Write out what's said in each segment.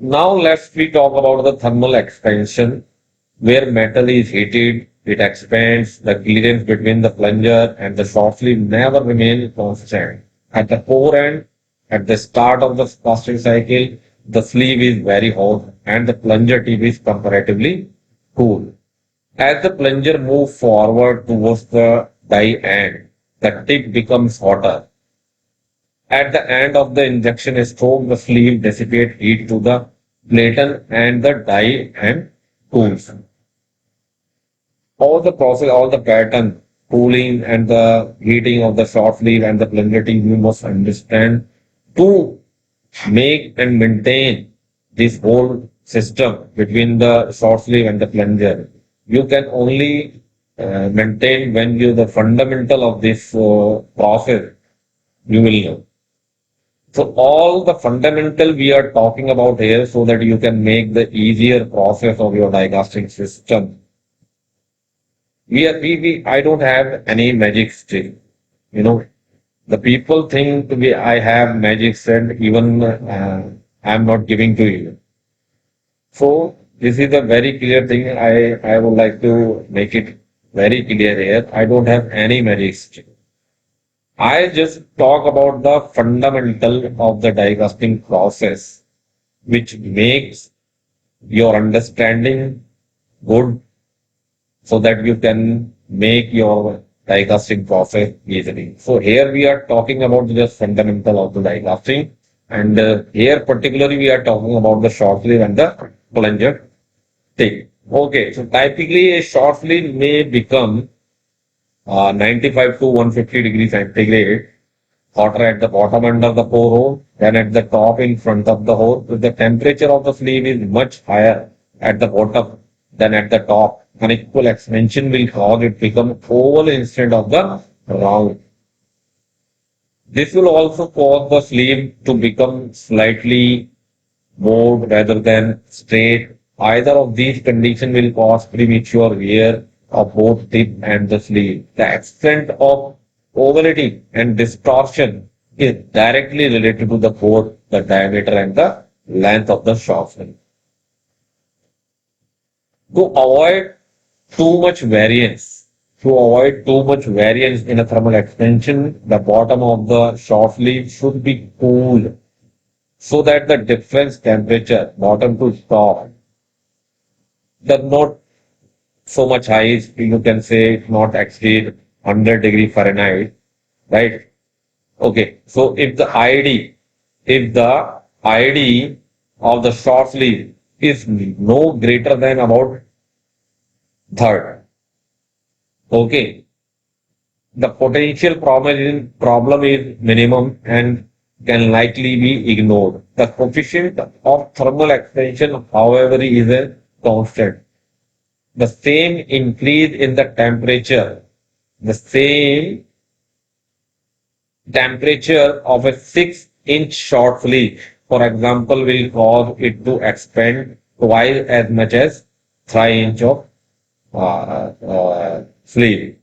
Now let's we talk about the thermal expansion. Where metal is heated, it expands. The clearance between the plunger and the short sleeve never remains constant. At the core end, at the start of the casting cycle, the sleeve is very hot and the plunger tip is comparatively cool. As the plunger moves forward towards the die end, the tip becomes hotter. At the end of the injection stroke, the sleeve dissipates heat to the platen and the die and cools. All the process, all the pattern, cooling and the heating of the short sleeve and the plunger tip, you must understand to make and maintain this whole system between the short sleeve and the plunger. You can only maintain when you the fundamental of this process you will know. So all the fundamental we are talking about here so that you can make the easier process of your die casting system. I don't have any magic stick. You know, the people think I have magic and even I'm not giving to you. So this is a very clear thing. I would like to make it very clear here. I don't have any magic stick. I just talk about the fundamental of the die casting process, which makes your understanding good so that you can make your die casting process easily. So here we are talking about just fundamental of the die casting, and here particularly we are talking about the short sleeve and the plunger thing. Okay, so typically a short sleeve may become 95 to 150 degrees centigrade hotter at the bottom end of the pore hole than at the top in front of the hole. If the temperature of the sleeve is much higher at the bottom than at the top, unequal expansion will cause it become oval instead of the round. This will also cause the sleeve to become slightly bowed rather than straight. Either of these conditions will cause premature wear of both tip and the sleeve. The extent of ovality and distortion is directly related to the core, the diameter, and the length of the shaft. To avoid too much variance, in a thermal expansion, the bottom of the shaft sleeve should be cooled so that the difference temperature, bottom to top, does not so much high, you can say not exceed 100 degrees Fahrenheit, right? Okay, so if the ID of the short sleeve is no greater than about third, okay, the potential problem is minimum and can likely be ignored. The coefficient of thermal expansion, however, is a constant. The same increase in the temperature, the same temperature of a 6-inch short sleeve, for example, will cause it to expand twice as much as 3 inch of sleeve.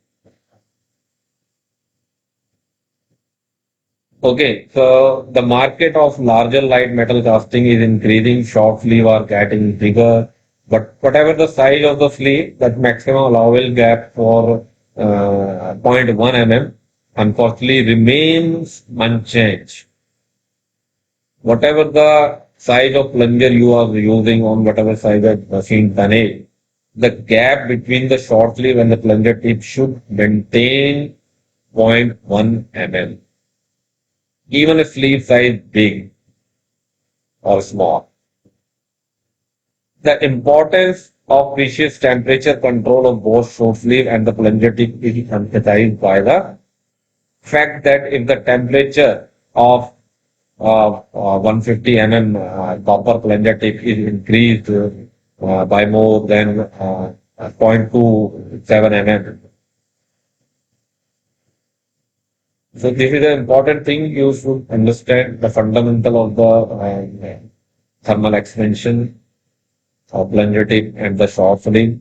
Okay, so the market of larger light metal casting is increasing. Short sleeve are getting bigger, but whatever the size of the sleeve, that maximum allowable gap for zero point 0.1 mm unfortunately remains unchanged. Whatever the size of plunger you are using on whatever size of machine tunnel, the gap between the short sleeve and the plunger tip should maintain zero point 0.1 mm. Even a sleeve size big or small. The importance of precious temperature control of both short sleeve and the plunger tip is emphasized by the fact that if the temperature of 150 mm copper plunger tip is increased by more than 0.27 mm. So this is an important thing. You should understand the fundamental of the thermal expansion of plunger tip and the short sleeve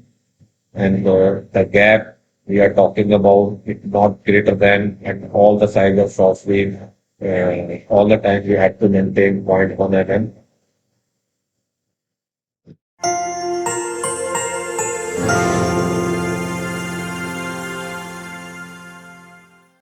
and the gap We are talking about it not greater than, and all the sizes of wave. All the time we had to maintain 0.1 mm.